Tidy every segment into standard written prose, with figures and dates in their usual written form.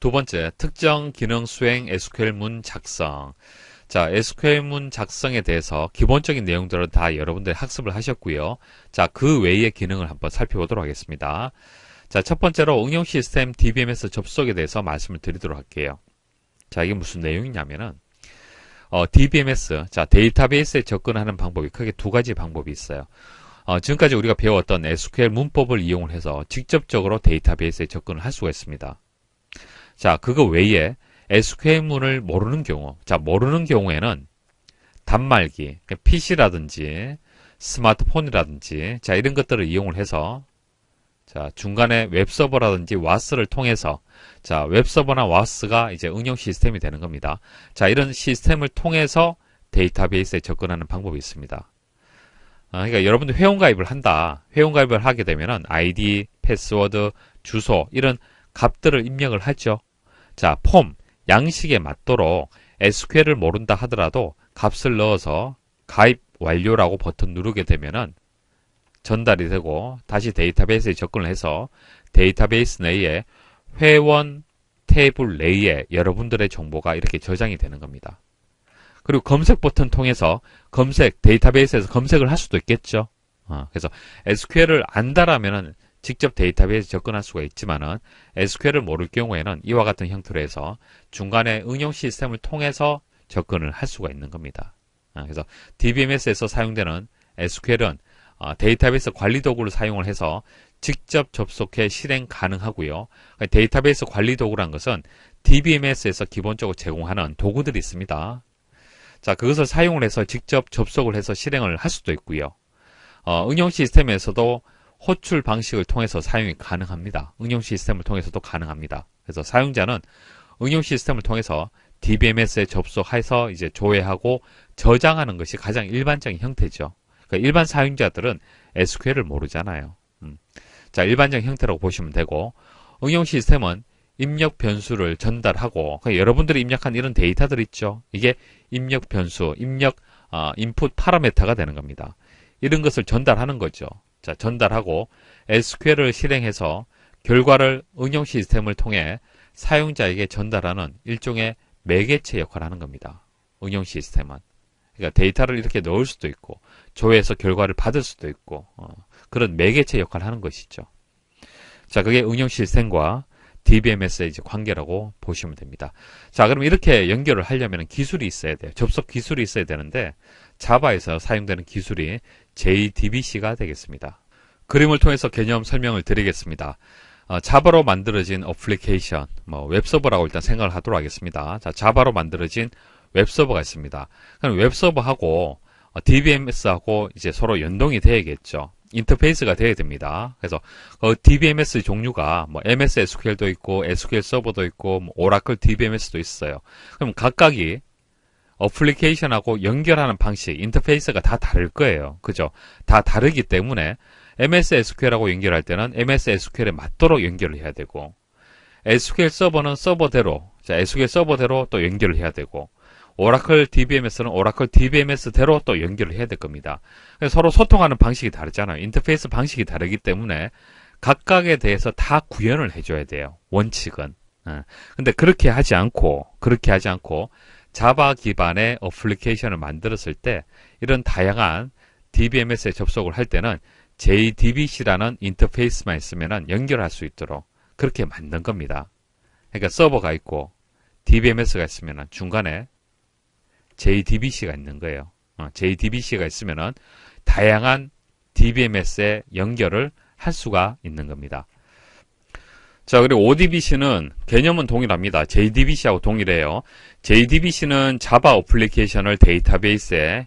두 번째, 특정 기능 수행 SQL문 작성. 자, SQL문 작성에 대해서 기본적인 내용들은 다 여러분들이 학습을 하셨고요. 자, 그 외의 기능을 한번 살펴보도록 하겠습니다. 자, 첫 번째로 응용 시스템 DBMS 접속에 대해서 말씀을 드리도록 할게요. 자, 이게 무슨 내용이냐면은 DBMS, 자, 데이터베이스에 접근하는 방법이 크게 두 가지 방법이 있어요. 지금까지 우리가 배웠던 SQL 문법을 이용을 해서 직접적으로 데이터베이스에 접근을 할 수가 있습니다. 자, 그거 외에 SQL문을 모르는 경우, 자, 모르는 경우에는 단말기, PC라든지 스마트폰이라든지, 자, 이런 것들을 이용을 해서, 자, 중간에 웹서버라든지 와스를 통해서, 자, 웹서버나 와스가 이제 응용 시스템이 되는 겁니다. 자, 이런 시스템을 통해서 데이터베이스에 접근하는 방법이 있습니다. 그러니까 여러분들 회원가입을 한다. 회원가입을 하게 되면은 아이디, 패스워드, 주소, 이런 값들을 입력을 하죠. 자, 폼, 양식에 맞도록 SQL을 모른다 하더라도 값을 넣어서 가입 완료라고 버튼 누르게 되면은 전달이 되고 다시 데이터베이스에 접근을 해서 데이터베이스 내에 회원 테이블 내에 여러분들의 정보가 이렇게 저장이 되는 겁니다. 그리고 검색 버튼 통해서 데이터베이스에서 검색을 할 수도 있겠죠. 그래서 SQL을 안다라면은 직접 데이터베이스에 접근할 수가 있지만은 SQL을 모를 경우에는 이와 같은 형태로 해서 중간에 응용 시스템을 통해서 접근을 할 수가 있는 겁니다. 그래서 DBMS에서 사용되는 SQL은 데이터베이스 관리 도구를 사용을 해서 직접 접속해 실행 가능하고요. 데이터베이스 관리 도구란 것은 DBMS에서 기본적으로 제공하는 도구들이 있습니다. 자, 그것을 사용을 해서 직접 접속을 해서 실행을 할 수도 있고요. 응용 시스템에서도 호출 방식을 통해서 사용이 가능합니다. 응용 시스템을 통해서도 가능합니다. 그래서 사용자는 응용 시스템을 통해서 DBMS에 접속해서 이제 조회하고 저장하는 것이 가장 일반적인 형태죠. 그러니까 일반 사용자들은 SQL을 모르잖아요. 자, 일반적인 형태라고 보시면 되고, 응용 시스템은 입력 변수를 전달하고, 그러니까 여러분들이 입력한 이런 데이터들 있죠. 이게 입력 변수, 인풋 파라미터가 되는 겁니다. 이런 것을 전달하는 거죠. 자, 전달하고 SQL을 실행해서 결과를 응용 시스템을 통해 사용자에게 전달하는 일종의 매개체 역할을 하는 겁니다. 응용 시스템은. 그러니까 데이터를 이렇게 넣을 수도 있고 조회해서 결과를 받을 수도 있고 그런 매개체 역할을 하는 것이죠. 자, 그게 응용 시스템과 DBMS의 이제 관계라고 보시면 됩니다. 자, 그럼 이렇게 연결을 하려면 기술이 있어야 돼요. 접속 기술이 있어야 되는데 자바에서 사용되는 기술이 JDBC가 되겠습니다. 그림을 통해서 개념 설명을 드리겠습니다. 자바로 만들어진 어플리케이션, 웹서버라고 일단 생각을 하도록 하겠습니다. 자, 자바로 만들어진 웹서버가 있습니다. 그럼 웹서버하고 DBMS하고 이제 서로 연동이 돼야겠죠. 인터페이스가 돼야 됩니다. 그래서 DBMS 종류가 MS SQL도 있고 SQL 서버도 있고 오라클 DBMS도 있어요. 그럼 각각이 어플리케이션하고 연결하는 방식, 인터페이스가 다 다를 거예요. 그죠? 다 다르기 때문에 MS SQL하고 연결할 때는 MS SQL에 맞도록 연결을 해야 되고 SQL 서버는 서버대로, 자, SQL 서버대로 또 연결을 해야 되고 오라클 DBMS는 오라클 DBMS대로 또 연결을 해야 될 겁니다. 서로 소통하는 방식이 다르잖아요. 인터페이스 방식이 다르기 때문에 각각에 대해서 다 구현을 해줘야 돼요. 원칙은. 근데 그렇게 하지 않고 자바 기반의 어플리케이션을 만들었을 때 이런 다양한 DBMS에 접속을 할 때는 JDBC라는 인터페이스만 있으면 연결할 수 있도록 그렇게 만든 겁니다. 그러니까 서버가 있고 DBMS가 있으면 중간에 JDBC가 있는 거예요. JDBC가 있으면 다양한 DBMS에 연결을 할 수가 있는 겁니다. 자, 그리고 ODBC는 개념은 동일합니다. JDBC하고 동일해요. JDBC는 자바 어플리케이션을 데이터베이스에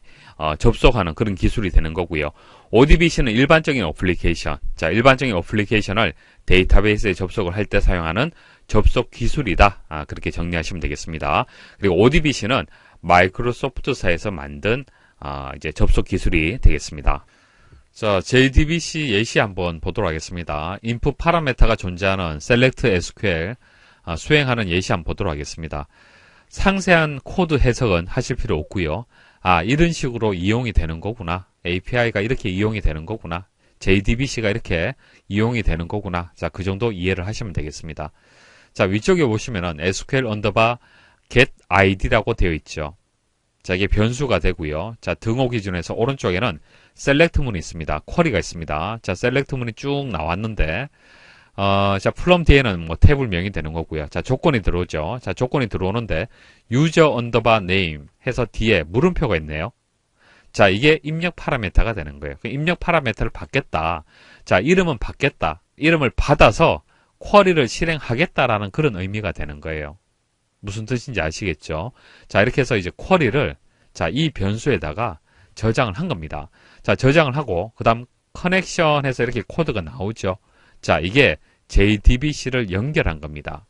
접속하는 그런 기술이 되는 거고요. ODBC는 일반적인 어플리케이션, 자, 일반적인 어플리케이션을 데이터베이스에 접속을 할 때 사용하는 접속 기술이다. 그렇게 정리하시면 되겠습니다. 그리고 ODBC는 마이크로소프트사에서 만든 이제 접속 기술이 되겠습니다. 자, JDBC 예시 한번 보도록 하겠습니다. 인풋 파라미터가 존재하는 Select SQL 수행하는 예시 한번 보도록 하겠습니다. 상세한 코드 해석은 하실 필요 없고요. 이런 식으로 이용이 되는 거구나. API가 이렇게 이용이 되는 거구나. JDBC가 이렇게 이용이 되는 거구나. 자, 그 정도 이해를 하시면 되겠습니다. 자, 위쪽에 보시면은 SQL 언더바 get id라고 되어 있죠. 자, 이게 변수가 되고요. 자, 등호 기준에서 오른쪽에는 select 문이 있습니다. 쿼리가 있습니다. 자, select 문이 쭉 나왔는데, 자, 플럼 뒤에는 뭐 테이블 명이 되는 거고요. 자, 조건이 들어오죠. 자, 조건이 들어오는데, user 언더바 name 해서 뒤에 물음표가 있네요. 자, 이게 입력 파라미터가 되는 거예요. 입력 파라미터를 받겠다. 자, 이름은 받겠다. 이름을 받아서 쿼리를 실행하겠다라는 그런 의미가 되는 거예요. 무슨 뜻인지 아시겠죠? 자, 이렇게 해서 이제 쿼리를, 자, 이 변수에다가 저장을 한 겁니다. 자, 저장을 하고, 그 다음 커넥션 해서 이렇게 코드가 나오죠. 자, 이게 JDBC를 연결한 겁니다.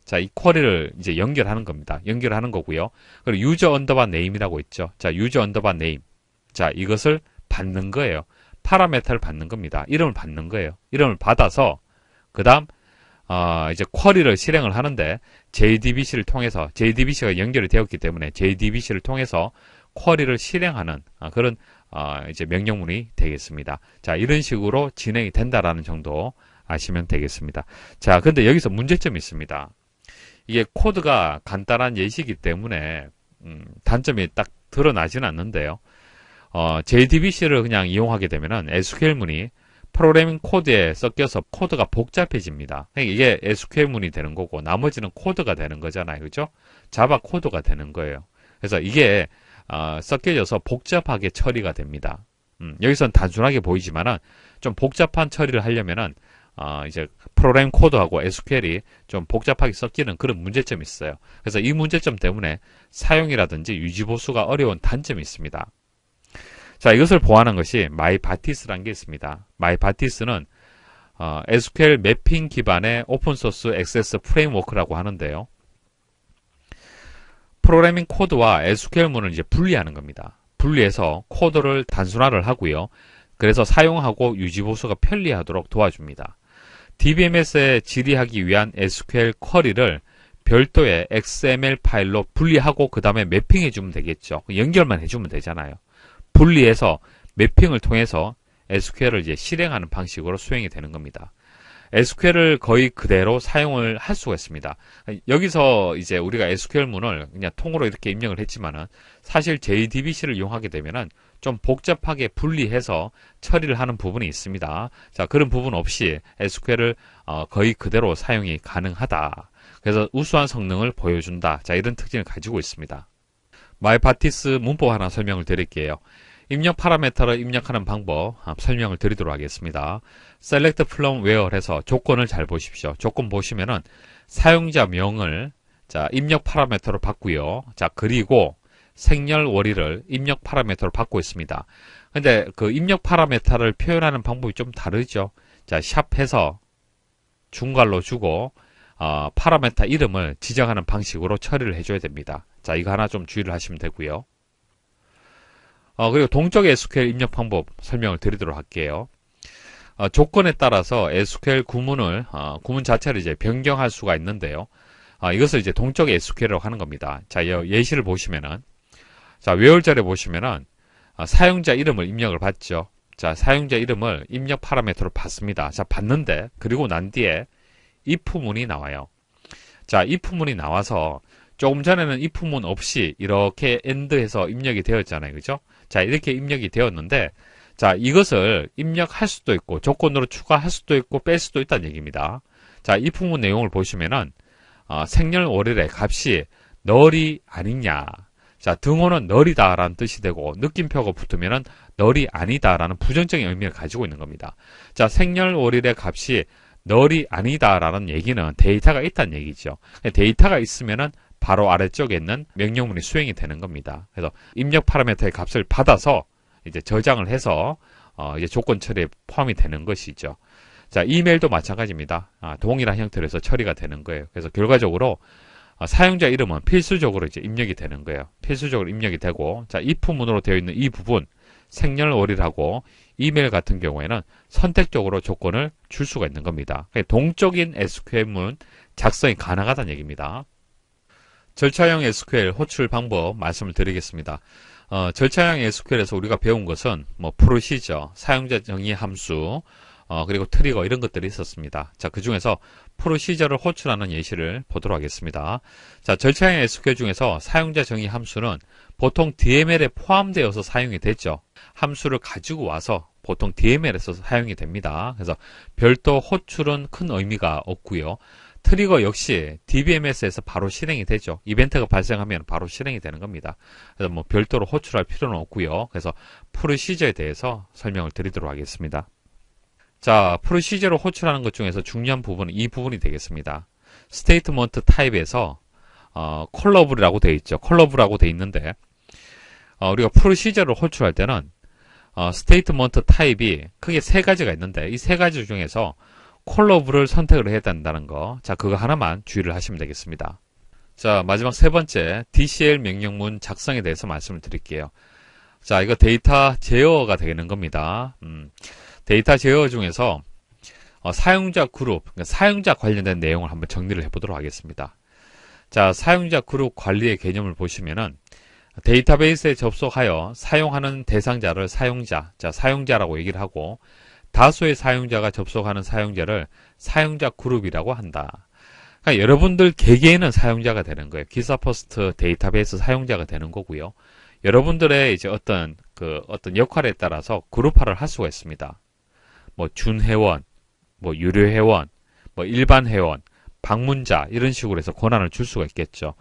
자, 이 쿼리를 이제 연결하는 겁니다. 연결하는 거고요. 그리고 유저 언더바 네임이라고 있죠. 자, 유저 언더바 네임. 자, 이것을 받는 거예요. 파라미터를 받는 겁니다. 이름을 받는 거예요. 이름을 받아서, 그 다음, 이제 쿼리를 실행을 하는데, JDBC를 통해서, JDBC가 연결이 되었기 때문에, JDBC를 통해서 쿼리를 실행하는, 그런, 이제 명령문이 되겠습니다. 자, 이런 식으로 진행이 된다라는 정도 아시면 되겠습니다. 자, 근데 여기서 문제점이 있습니다. 이게 코드가 간단한 예시이기 때문에, 단점이 딱 드러나지는 않는데요. JDBC를 그냥 이용하게 되면은 SQL문이 프로그래밍 코드에 섞여서 코드가 복잡해집니다. 이게 SQL문이 되는 거고 나머지는 코드가 되는 거잖아요. 그죠? 자바 코드가 되는 거예요. 그래서 이게 섞여져서 복잡하게 처리가 됩니다. 여기서는 단순하게 보이지만은 좀 복잡한 처리를 하려면은 이제 프로그래밍 코드하고 SQL이 좀 복잡하게 섞이는 그런 문제점이 있어요. 그래서 이 문제점 때문에 사용이라든지 유지보수가 어려운 단점이 있습니다. 자, 이것을 보완한 것이 마이바티스라는 게 있습니다. 마이바티스는 SQL 매핑 기반의 오픈소스 액세스 프레임워크라고 하는데요. 프로그래밍 코드와 SQL문을 이제 분리하는 겁니다. 분리해서 코드를 단순화를 하고요. 그래서 사용하고 유지보수가 편리하도록 도와줍니다. DBMS에 질의하기 위한 SQL 쿼리를 별도의 XML 파일로 분리하고 그 다음에 매핑해주면 되겠죠. 연결만 해주면 되잖아요. 분리해서 매핑을 통해서 SQL을 이제 실행하는 방식으로 수행이 되는 겁니다. SQL을 거의 그대로 사용을 할 수가 있습니다. 여기서 이제 우리가 SQL문을 그냥 통으로 이렇게 입력을 했지만은 사실 JDBC를 이용하게 되면은 좀 복잡하게 분리해서 처리를 하는 부분이 있습니다. 자, 그런 부분 없이 SQL을 거의 그대로 사용이 가능하다. 그래서 우수한 성능을 보여준다. 자, 이런 특징을 가지고 있습니다. 마이바티스 문법 하나 설명을 드릴게요. 입력 파라미터를 입력하는 방법 설명을 드리도록 하겠습니다. select from where 해서 조건을 잘 보십시오. 조건 보시면은 사용자 명을 자, 입력 파라미터로 받고요. 자, 그리고 생년월일을 입력 파라미터로 받고 있습니다. 근데 그 입력 파라미터를 표현하는 방법이 좀 다르죠. 자, 샵 해서 중괄로 주고 파라미터 이름을 지정하는 방식으로 처리를 해줘야 됩니다. 자, 이거 하나 좀 주의를 하시면 되고요. 그리고 동적 SQL 입력 방법 설명을 드리도록 할게요. 조건에 따라서 SQL 구문 자체를 이제 변경할 수가 있는데요. 이것을 이제 동적 SQL이라고 하는 겁니다. 자, 예시를 보시면은, 자, 외월절에 보시면은, 사용자 이름을 입력을 받죠. 자, 사용자 이름을 입력 파라미터로 받습니다. 자, 받는데, 그리고 난 뒤에 if문이 나와요. 자, if문이 나와서, 조금 전에는 if문 없이 이렇게 end해서 입력이 되었잖아요. 그죠? 자, 이렇게 입력이 되었는데, 자, 이것을 입력할 수도 있고, 조건으로 추가할 수도 있고, 뺄 수도 있다는 얘기입니다. 자, if문 내용을 보시면은, 생년월일의 값이 널이 아니냐. 자, 등호는 널이다 라는 뜻이 되고, 느낌표가 붙으면은 널이 아니다 라는 부정적인 의미를 가지고 있는 겁니다. 자, 생년월일의 값이 널이 아니다 라는 얘기는 데이터가 있다는 얘기죠. 데이터가 있으면은 바로 아래쪽에 있는 명령문이 수행이 되는 겁니다. 그래서 입력 파라미터의 값을 받아서 이제 저장을 해서 이제 조건 처리에 포함이 되는 것이죠. 자, 이메일도 마찬가지입니다. 동일한 형태로 해서 처리가 되는 거예요. 그래서 결과적으로 사용자 이름은 필수적으로 이제 입력이 되는 거예요. 필수적으로 입력이 되고, 자, if문으로 되어 있는 이 부분, 생년월일하고 이메일 같은 경우에는 선택적으로 조건을 줄 수가 있는 겁니다. 동적인 SQL문 작성이 가능하다는 얘기입니다. 절차형 SQL 호출 방법 말씀을 드리겠습니다. 절차형 SQL에서 우리가 배운 것은 프로시저, 사용자 정의 함수, 그리고 트리거 이런 것들이 있었습니다. 자, 그 중에서 프로시저를 호출하는 예시를 보도록 하겠습니다. 자, 절차형 SQL 중에서 사용자 정의 함수는 보통 DML에 포함되어서 사용이 됐죠. 함수를 가지고 와서 보통 DML에서 사용이 됩니다. 그래서 별도 호출은 큰 의미가 없고요. 트리거 역시 DBMS에서 바로 실행이 되죠. 이벤트가 발생하면 바로 실행이 되는 겁니다. 그래서 뭐 별도로 호출할 필요는 없고요. 그래서 프로시저에 대해서 설명을 드리도록 하겠습니다. 자, 프로시저로 호출하는 것 중에서 중요한 부분은 이 부분이 되겠습니다. 스테이트먼트 타입에서 컬러블이라고 되어 있죠. 컬러블이라고 되어 있는데 우리가 프로시저를 호출할 때는 스테이트먼트 타입이 크게 세 가지가 있는데 이 세 가지 중에서 컬러블을 선택을 해야 된다는 거. 자, 그거 하나만 주의를 하시면 되겠습니다. 자, 마지막 세 번째 DCL 명령문 작성에 대해서 말씀을 드릴게요. 자, 이거 데이터 제어가 되는 겁니다. 데이터 제어 중에서 사용자 그룹, 그러니까 사용자 관련된 내용을 한번 정리를 해보도록 하겠습니다. 자, 사용자 그룹 관리의 개념을 보시면은 데이터베이스에 접속하여 사용하는 대상자를 사용자, 자, 사용자라고 얘기를 하고 다수의 사용자가 접속하는 사용자를 사용자 그룹이라고 한다. 그러니까 여러분들 개개인은 사용자가 되는 거예요. 기사퍼스트 데이터베이스 사용자가 되는 거고요. 여러분들의 이제 어떤 역할에 따라서 그룹화를 할 수가 있습니다. 뭐 준회원, 뭐 유료회원, 뭐 일반 회원, 방문자 이런 식으로 해서 권한을 줄 수가 있겠죠.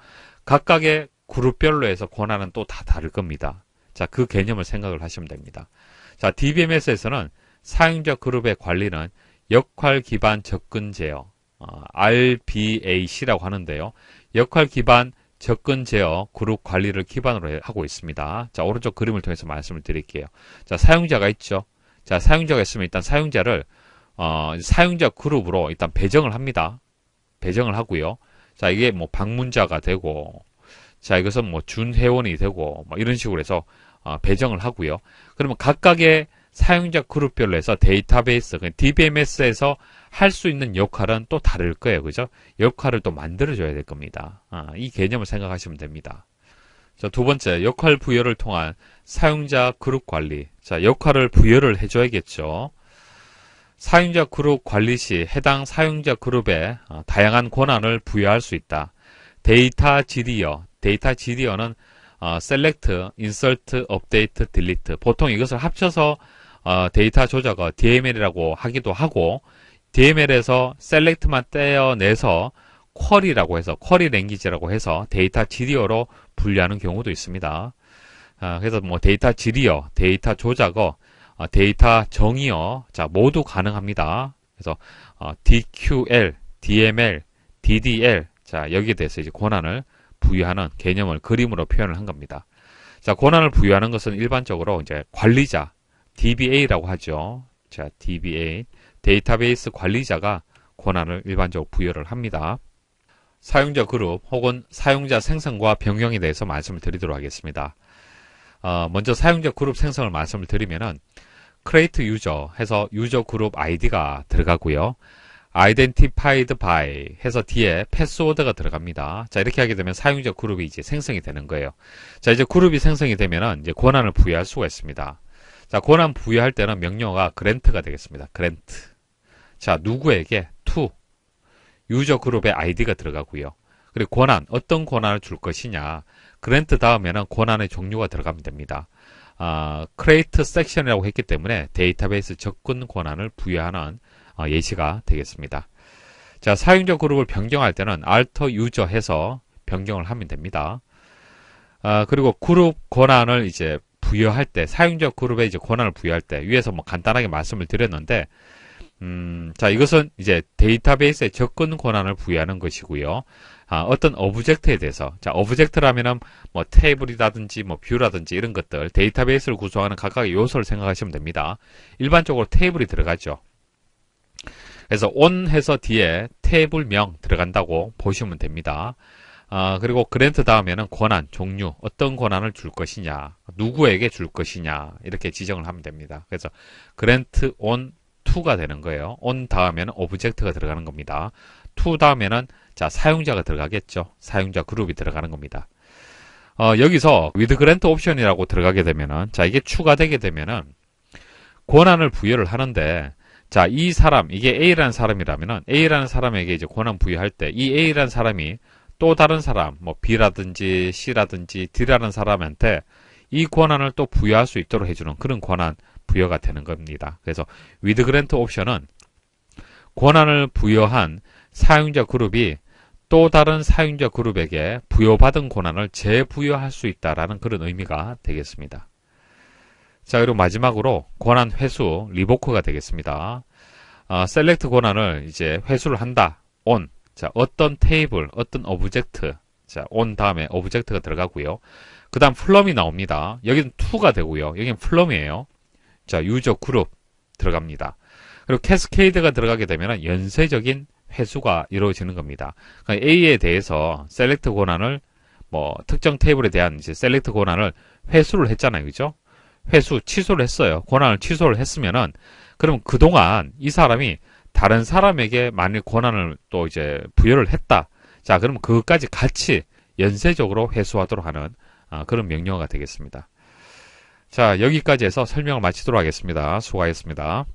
각각의 그룹별로 해서 권한은 또 다 다를 겁니다. 자, 그 개념을 생각을 하시면 됩니다. 자, DBMS에서는 사용자 그룹의 관리는 역할 기반 접근 제어, RBAC라고 하는데요. 역할 기반 접근 제어 그룹 관리를 기반으로 하고 있습니다. 자, 오른쪽 그림을 통해서 말씀을 드릴게요. 자, 사용자가 있죠. 자, 사용자가 있으면 일단 사용자를 사용자 그룹으로 일단 배정을 합니다. 배정을 하고요. 자, 이게 뭐 방문자가 되고, 자, 이것은 뭐 준회원이 되고, 뭐 이런 식으로 해서 배정을 하고요. 그러면 각각의 사용자 그룹별로 해서 데이터베이스, DBMS에서 할 수 있는 역할은 또 다를 거예요. 그죠? 역할을 또 만들어줘야 될 겁니다. 이 개념을 생각하시면 됩니다. 자, 두 번째, 역할 부여를 통한 사용자 그룹 관리. 자, 역할을 부여를 해줘야겠죠. 사용자 그룹 관리 시 해당 사용자 그룹에 다양한 권한을 부여할 수 있다. 데이터 지리어. 데이터 지리어는 select, insert, update, delete. 보통 이것을 합쳐서 데이터 조작어 DML이라고 하기도 하고 DML에서 select만 떼어내서 쿼리라고 해서 쿼리 랭귀지라고 해서 데이터 지리어로 분류하는 경우도 있습니다. 그래서 뭐 데이터 지리어, 데이터 조작어, 데이터 정의어 자 모두 가능합니다. 그래서 DQL, DML, DDL 자 여기에 대해서 이제 권한을 부여하는 개념을 그림으로 표현을 한 겁니다. 자, 권한을 부여하는 것은 일반적으로 이제 관리자 DBA라고 하죠. 자, DBA 데이터베이스 관리자가 권한을 일반적으로 부여를 합니다. 사용자 그룹 혹은 사용자 생성과 변경에 대해서 말씀을 드리도록 하겠습니다. 먼저 사용자 그룹 생성을 말씀을 드리면은 create user 해서 유저 그룹 아이디가 들어가고요. identified by 해서 뒤에 패스워드가 들어갑니다. 자, 이렇게 하게 되면 사용자 그룹이 이제 생성이 되는 거예요. 자, 이제 그룹이 생성이 되면은 이제 권한을 부여할 수가 있습니다. 자, 권한 부여할 때는 명령어가 grant가 되겠습니다. grant. 자, 누구에게 to 유저 그룹의 아이디가 들어가고요. 그리고 권한, 어떤 권한을 줄 것이냐. grant 다음에는 권한의 종류가 들어가면 됩니다. create section이라고 했기 때문에 데이터베이스 접근 권한을 부여하는 예시가 되겠습니다. 자, 사용자 그룹을 변경할 때는 alter user 해서 변경을 하면 됩니다. 그리고 그룹 권한을 이제 부여할 때, 사용자 그룹에 이제 권한을 부여할 때, 위에서 뭐 간단하게 말씀을 드렸는데, 자, 이것은 이제 데이터베이스에 접근 권한을 부여하는 것이고요. 어떤 오브젝트에 대해서, 자, 오브젝트라면은 뭐 테이블이라든지 뭐 뷰라든지 이런 것들, 데이터베이스를 구성하는 각각의 요소를 생각하시면 됩니다. 일반적으로 테이블이 들어가죠. 그래서 on 해서 뒤에 테이블명 들어간다고 보시면 됩니다. 그리고 grant 다음에는 권한, 종류, 어떤 권한을 줄 것이냐, 누구에게 줄 것이냐, 이렇게 지정을 하면 됩니다. 그래서 grant on to가 되는 거예요. on 다음에는 오브젝트가 들어가는 겁니다. to 다음에는 자, 사용자가 들어가겠죠. 사용자 그룹이 들어가는 겁니다. 여기서 with grant option이라고 들어가게 되면은, 자, 이게 추가되게 되면은, 권한을 부여를 하는데, 자, 이 사람, 이게 A라는 사람이라면은 A라는 사람에게 이제 권한 부여할 때 이 A라는 사람이 또 다른 사람, 뭐 B라든지 C라든지 D라는 사람한테 이 권한을 또 부여할 수 있도록 해주는 그런 권한 부여가 되는 겁니다. 그래서 with grant 옵션은 권한을 부여한 사용자 그룹이 또 다른 사용자 그룹에게 부여받은 권한을 재부여할 수 있다라는 그런 의미가 되겠습니다. 자, 그리고 마지막으로 권한 회수, 리보크가 되겠습니다. 셀렉트 권한을 이제 회수를 한다. on. 자, 어떤 테이블, 어떤 오브젝트. 자, on 다음에 오브젝트가 들어가고요. 그 다음 플럼이 나옵니다. 여기는 to가 되고요. 여기는 플럼이에요. 자, 유저 그룹 들어갑니다. 그리고 캐스케이드가 들어가게 되면 연쇄적인 회수가 이루어지는 겁니다. 그러니까 A에 대해서 셀렉트 권한을 뭐 특정 테이블에 대한 이제 셀렉트 권한을 회수를 했잖아요. 그죠? 회수, 취소를 했어요. 권한을 취소를 했으면은, 그럼 그동안 이 사람이 다른 사람에게 만일 권한을 또 이제 부여를 했다. 자, 그러면 그것까지 같이 연쇄적으로 회수하도록 하는 그런 명령어가 되겠습니다. 자, 여기까지 해서 설명을 마치도록 하겠습니다. 수고하셨습니다.